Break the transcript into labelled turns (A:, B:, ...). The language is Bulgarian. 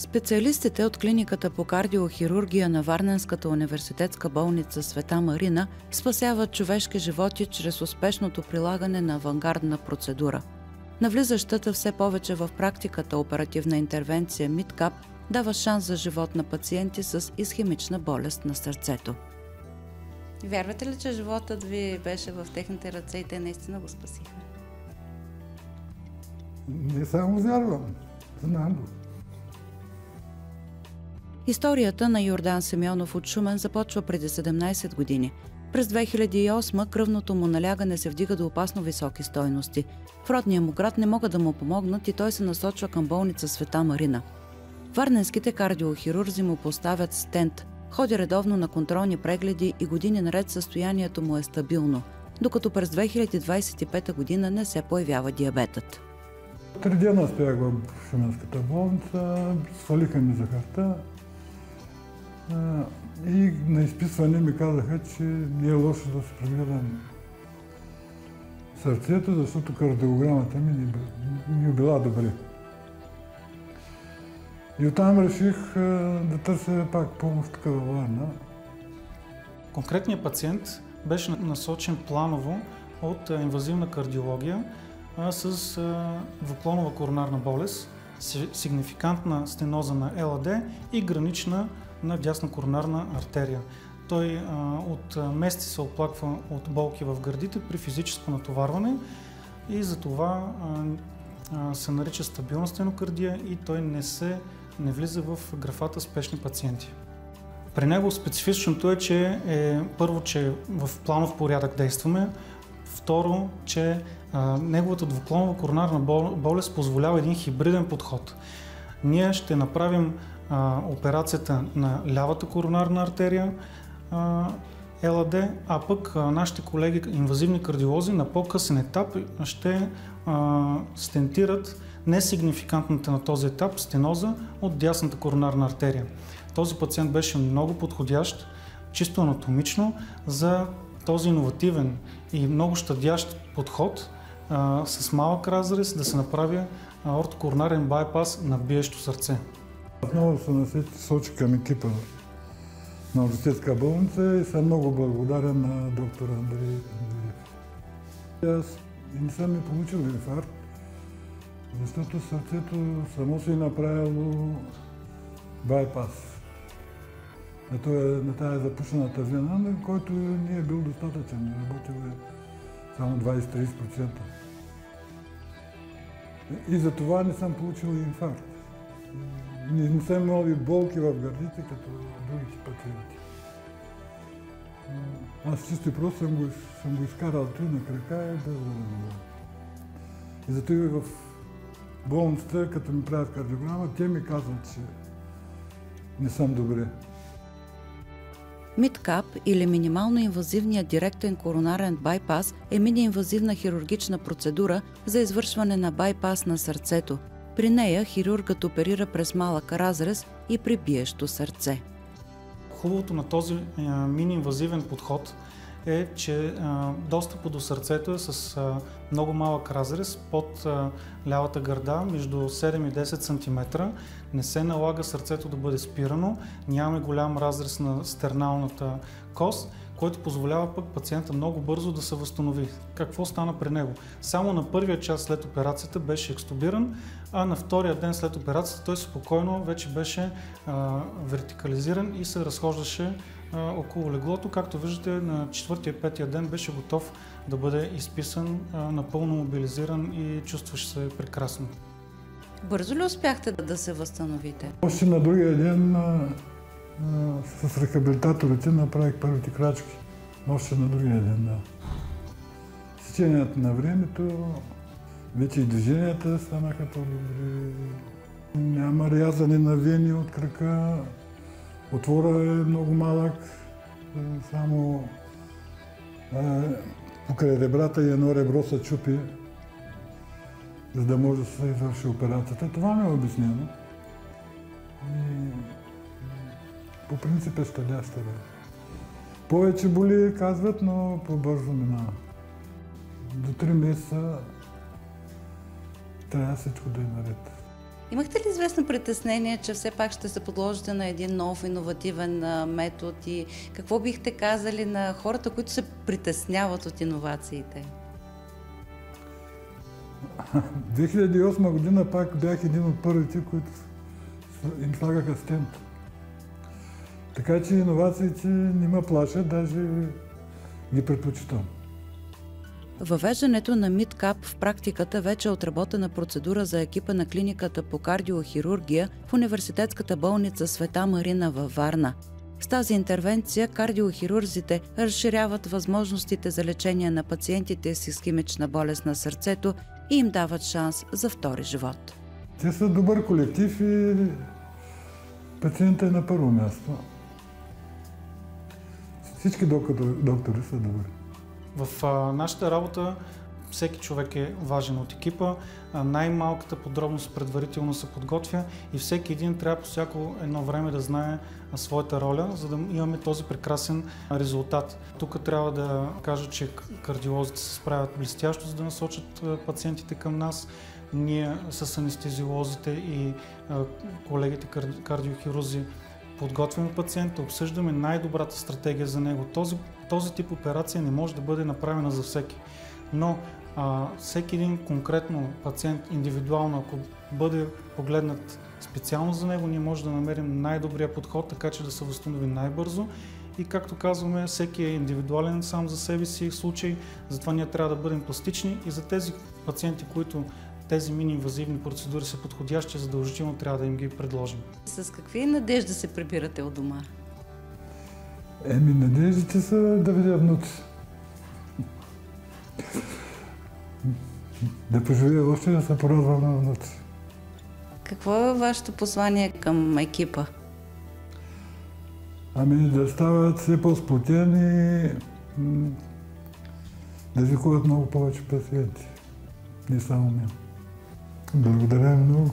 A: Специалистите от клиниката по кардиохирургия на Варненската университетска болница Света Марина спасяват човешки животи чрез успешното прилагане на авангардна процедура. Навлизащата все повече в практиката оперативна интервенция МИДКАП дава шанс за живот на пациенти с исхемична болест на сърцето. Вярвате ли, че животът ви беше в техните ръце и те наистина го спасиха?
B: Не само вярвам, знам го.
A: Историята на Йордан Симеонов от Шумен започва преди 17 години. През 2008 кръвното му налягане се вдига до опасно високи стойности. В родния му град не могат да му помогнат и той се насочва към болница Света Марина. Варненските кардиохирурзи му поставят стент, ходи редовно на контролни прегледи и години наред състоянието му е стабилно, докато през 2025 година не се появява диабетът.
B: 3 дена стоях в Шуменската болница, свалиха ми захарта и на изписване ми казаха, че не е лошо да се прегледам сърцето, защото кардиограмата ми не била добре. И оттам реших да търся пак помощ тук във Варна.
C: Конкретният пациент беше насочен планово от инвазивна кардиология с двуклонова коронарна болест, сигнификантна стеноза на ЛАД и гранична на дясна коронарна артерия. Той от месеци се оплаква от болки в гърдите при физическо натоварване и затова се нарича стабилна стенокардия и той не влиза в графата спешни пациенти. При него специфичното е, че първо, че в планов порядък действаме, второ, че неговата двуклонова коронарна болест позволява един хибриден подход. Ние ще направим операцията на лявата коронарна артерия, ЛАД, а пък нашите колеги инвазивни кардиолози на по-късен етап ще стентират несигнификантната на този етап стеноза от дясната коронарна артерия. Този пациент беше много подходящ, чисто анатомично, за този иновативен и много щадящ подход с малък разрез да се направи аортокоронарен байпас на биещо сърце.
B: Отново се насочи към екипа на университетска болница и съм много благодарен на доктор Андрей Андреев. Аз не съм ми получил инфаркт, защото сърцето само си направило байпас на тази запушената вена, на който не е бил достатъчен, работил е само 20-30%. И за това не съм получил инфаркт. Не съм имал и болки в гърдите, като другите пациенти. Аз чисто и просто съм го изкарал той на крака и без да разбира. И зато и в болницата, като ми правят кардиограма, те ми казват, че не съм добре.
A: МИДКАП или минимално инвазивният директен коронарен байпас е мини-инвазивна хирургична процедура за извършване на байпас на сърцето. При нея хирургът оперира през малък разрез и при биещо сърце.
C: Хубавото на този мини-инвазивен подход е, че достъпът до сърцето е с много малък разрез под лявата гърда, между 7 и 10 см. Не се налага сърцето да бъде спирано, нямаме голям разрез на стерналната кост, което позволява пък пациента много бързо да се възстанови. Какво стана при него? Само на първия час след операцията беше екстубиран, а на втория ден след операцията той спокойно вече беше вертикализиран и се разхождаше около леглото. Както виждате, на 4-я и 5-я ден беше готов да бъде изписан, напълно мобилизиран и чувстваше се прекрасно.
A: Бързо ли успяхте да се възстановите?
B: Още на другия ден с рехабилитаторите направих първите крачки. Още на другия ден, да. С течението на времето вече и движенията станаха по-добри. Няма рязане на вени от крака. Отвора е много малък. Само покрай ребрата и едно ребро се чупи, за да може да се извърши операцията. Това ми е обяснено. По принцип е щадяща. Повече боли, казват, но по-бързо минава. До 3 месеца трябва всичко да е наред.
A: Имахте ли известно притеснение, че все пак ще се подложите на един нов иновативен метод и какво бихте казали на хората, които се притесняват от иновациите?
B: 2008 година пак бях един от първите, които им слагаха стент. Така че иновациите не ме плашат, даже ги предпочитам.
A: Въвеждането на МИДКАП в практиката вече е отработена процедура за екипа на клиниката по кардиохирургия в университетската болница Света Марина във Варна. С тази интервенция кардиохирурзите разширяват възможностите за лечение на пациентите с исхемична болест на сърцето и им дават шанс за втори живот.
B: Те са добър колектив и пациентът е на първо място. Всички доктори са добри.
C: В нашата работа всеки човек е важен от екипа. Най-малката подробност предварително се подготвя и всеки един трябва по всяко едно време да знае своята роля, за да имаме този прекрасен резултат. Тук трябва да кажа, че кардиолозите се справят блестящо, за да насочат пациентите към нас. Ние с анестезиолозите и колегите кардиохирурзи подготвяме пациента, обсъждаме най-добрата стратегия за него. Този тип операция не може да бъде направена за всеки, но всеки един конкретно пациент, индивидуално, ако бъде погледнат специално за него, ние може да намерим най-добрия подход, така че да се възстанови най-бързо. И както казваме, всеки е индивидуален сам за себе си случай, затова ние трябва да бъдем пластични и за тези пациенти, които тези мини-инвазивни процедури са подходящи, задължително трябва да им ги предложим.
A: С какви надежди се прибирате от дома?
B: Надеждите са да видя внуци. Да поживея още, да се порадвам на внуци.
A: Какво е вашето послание към екипа?
B: Да стават все по-сплотени, да лекуват много повече пациенти. Не само мен. Благодаря много.